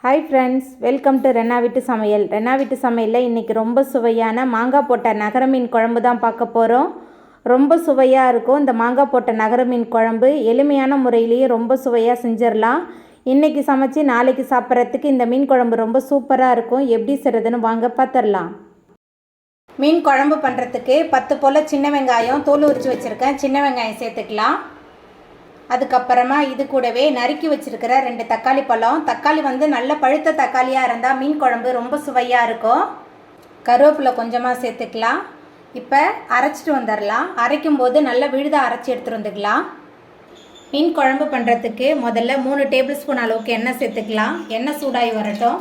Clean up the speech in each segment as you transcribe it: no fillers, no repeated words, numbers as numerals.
Hi friends, welcome to Renna வீட்டு சமையல். ரென்னா வீட்டு சமையலில் இன்றைக்கி ரொம்ப சுவையான மாங்காய் போட்ட நகர மீன் குழம்பு தான் பார்க்க போகிறோம். ரொம்ப சுவையாக இருக்கும் இந்த மாங்காய் போட்ட நகர மீன் குழம்பு. எளிமையான முறையிலேயே ரொம்ப சுவையாக செஞ்சிடலாம். இன்றைக்கி சமைச்சு நாளைக்கு சாப்பிட்றதுக்கு இந்த மீன் குழம்பு ரொம்ப சூப்பராக இருக்கும். எப்படி செய்கிறதுன்னு வாங்க பார்த்துடலாம். மீன் குழம்பு பண்ணுறதுக்கு 10 போல் சின்ன வெங்காயம் தோல் உரித்து வச்சுருக்கேன். சின்ன வெங்காயம் சேர்த்துக்கலாம். அதுக்கப்புறமா இது கூடவே நறுக்கி வச்சுருக்கிற 2 தக்காளி பழம். தக்காளி நல்ல பழுத்த தக்காளியாக இருந்தால் மீன் குழம்பு ரொம்ப சுவையாக இருக்கும். கருவேப்பிலை கொஞ்சமாக சேர்த்துக்கலாம். இப்போ அரைச்சிட்டு வந்துடலாம். அரைக்கும் போது நல்லா விழுதாக அரைச்சி எடுத்துகிட்டு வந்துக்கலாம். மீன் குழம்பு பண்ணுறதுக்கு முதல்ல 3 டேபிள் ஸ்பூன் அளவுக்கு எண்ணெய் சேர்த்துக்கலாம். எண்ணெய் சூடாகி வரட்டும்.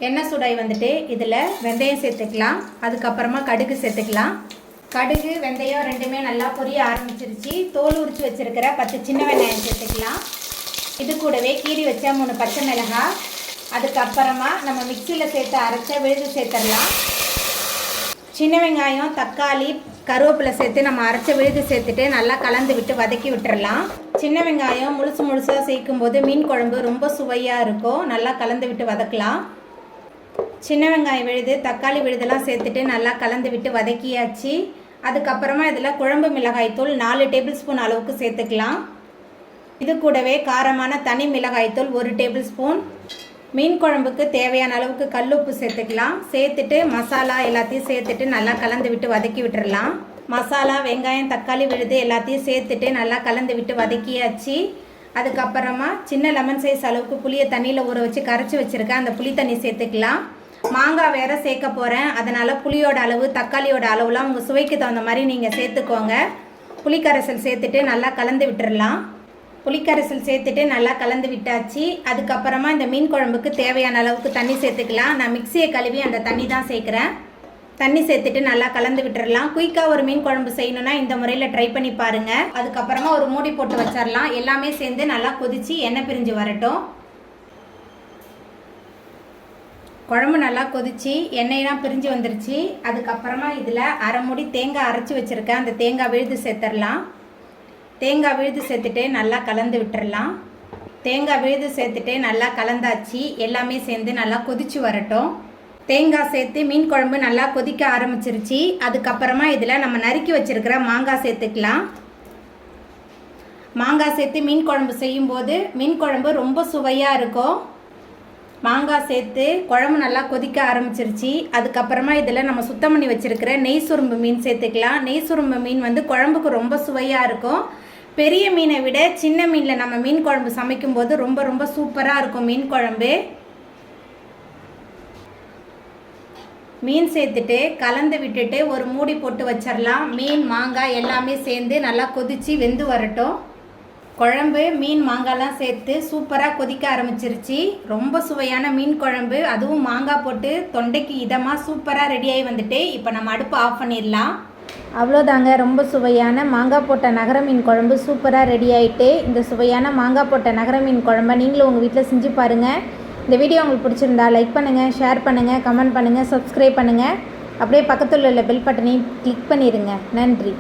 எண்ணெய் சூடாகி வந்துட்டு இதில் வெந்தயம் சேர்த்துக்கலாம். அதுக்கப்புறமா கடுகு சேர்த்துக்கலாம். கடுகு வெந்தயம் ரெண்டுமே நல்லா பொரிய ஆரம்பிச்சிருச்சு. தோல் உரித்து வச்சுருக்கிற 10 சின்ன வெங்காயம் சேர்த்துக்கலாம். இது கூடவே கீறி வச்ச 3 பச்சை மிளகாய். அதுக்கப்புறமா நம்ம மிக்சியில் சேர்த்து அரைச்ச விழுது சேர்த்துடலாம். சின்ன வெங்காயம் தக்காளி கருவேப்பிலை சேர்த்து நம்ம அரைச்ச விழுது சேர்த்துட்டு நல்லா கலந்து விட்டு வதக்கி விட்டுறலாம். சின்ன வெங்காயம் முழுசாக சேர்க்கும்போது மீன் குழம்பு ரொம்ப சுவையாக இருக்கும். நல்லா கலந்து விட்டு வதக்கலாம். சின்ன வெங்காயம் விழுது தக்காளி விழுதெல்லாம் சேர்த்துட்டு நல்லா கலந்து விட்டு வதக்கியாச்சு. அதுக்கப்புறமா இதில் குழம்பு மிளகாய்த்தூள் 4 டேபிள் ஸ்பூன் அளவுக்கு சேர்த்துக்கலாம். இது கூடவே காரமான தனி மிளகாய்த்தூள் 1 டேபிள் ஸ்பூன். மீன் குழம்புக்கு தேவையான அளவுக்கு கல்லுப்பு சேர்த்துக்கலாம். சேர்த்துட்டு மசாலா எல்லாத்தையும் சேர்த்துட்டு நல்லா கலந்து விட்டு வதக்கி விட்டுறலாம். மசாலா வெங்காயம் தக்காளி விழுது எல்லாத்தையும் சேர்த்துட்டு நல்லா கலந்து விட்டு வதக்கியாச்சு. அதுக்கப்புறமா சின்ன லெமன் சைஸ் அளவுக்கு புளியை தண்ணியில் ஊற வச்சு கரைச்சி வச்சுருக்கேன். அந்த புளி தண்ணி சேர்த்துக்கலாம். மாங்காய் வேறு சேர்க்க போகிறேன். அதனால் புளியோட அளவு தக்காளியோட அளவுலாம் உங்கள் சுவைக்கு தகுந்த மாதிரி நீங்கள் சேர்த்துக்கோங்க. புளிக்கரைசல் சேர்த்துட்டு நல்லா கலந்து விட்டுடலாம். புளிக்கரைசல் சேர்த்துட்டு நல்லா கலந்து விட்டாச்சு. அதுக்கப்புறமா இந்த மீன் குழம்புக்கு தேவையான அளவுக்கு தண்ணி சேர்த்துக்கலாம். நான் மிக்சியை கழுவி அந்த தண்ணி தான் சேர்க்குறேன். தண்ணி சேர்த்துட்டு நல்லா கலந்து விட்டுறலாம். குயிக்காக ஒரு மீன் குழம்பு செய்யணுன்னா இந்த முறையில் ட்ரை பண்ணி பாருங்கள். அதுக்கப்புறமா ஒரு மூடி போட்டு வச்சிடலாம். எல்லாமே சேர்ந்து நல்லா கொதித்து எண்ணெய் பிரிஞ்சு வரட்டும். குழம்பு நல்லா கொதித்து எண்ணெயெலாம் பிரிஞ்சு வந்துருச்சு. அதுக்கப்புறமா இதில் அரை மூடி தேங்காய் அரைச்சி வச்சுருக்கேன். அந்த தேங்காய் விழுது சேர்த்துடலாம். தேங்காய் விழுது சேர்த்துட்டு நல்லா கலந்து விட்டுறலாம். தேங்காய் விழுது சேர்த்துட்டு நல்லா கலந்தாச்சு. எல்லாமே சேர்ந்து நல்லா கொதித்து வரட்டும். தேங்காய் சேர்த்து மீன் குழம்பு நல்லா கொதிக்க ஆரம்பிச்சிருச்சு. அதுக்கப்புறமா இதில் நம்ம நறுக்கி வச்சுருக்கிற மாங்காய் சேர்த்துக்கலாம். மாங்காய் சேர்த்து மீன் குழம்பு செய்யும்போது மீன் குழம்பு ரொம்ப சுவையாக இருக்கும். மாங்காய் சேர்த்து குழம்பு நல்லா கொதிக்க ஆரம்பிச்சிருச்சு. அதுக்கப்புறமா இதில் நம்ம சுத்தம் பண்ணி வச்சுருக்கிற நெய் சுரும்பு மீன் சேர்த்துக்கலாம். நெய் சுரும்பு மீன் குழம்புக்கு ரொம்ப சுவையாக இருக்கும். பெரிய மீனை விட சின்ன மீனில் நம்ம மீன் குழம்பு சமைக்கும்போது ரொம்ப ரொம்ப சூப்பராக இருக்கும் மீன் குழம்பு. மீன் சேர்த்துட்டு கலந்து விட்டுட்டு ஒரு மூடி போட்டு வச்சிடலாம். மீன் மாங்காய் எல்லாமே சேர்ந்து நல்லா கொதித்து வெந்து வரட்டும். குழம்பு மீன் மாங்காய்லாம் சேர்த்து சூப்பராக கொதிக்க ஆரம்பிச்சிருச்சு. ரொம்ப சுவையான மீன் குழம்பு, அதுவும் மாங்காய் போட்டு தொண்டைக்கு இதமாக சூப்பராக ரெடியாகி வந்துட்டு இப்போ நம்ம அடுப்பு ஆஃப் பண்ணிடலாம். அவ்வளோதாங்க, ரொம்ப சுவையான மாங்காய் போட்ட நகர மீன் குழம்பு சூப்பராக ரெடி ஆகிட்டு. இந்த சுவையான மாங்காய் போட்ட நகர மீன் குழம்பை நீங்களும் உங்கள் வீட்டில் செஞ்சு பாருங்கள். இந்த வீடியோ உங்களுக்கு பிடிச்சிருந்தா லைக் பண்ணுங்கள், ஷேர் பண்ணுங்கள், கமெண்ட் பண்ணுங்கள், சப்ஸ்கிரைப் பண்ணுங்கள். அப்படியே பக்கத்தில் உள்ள பெல் பட்டனையும் கிளிக் பண்ணிடுங்க. நன்றி.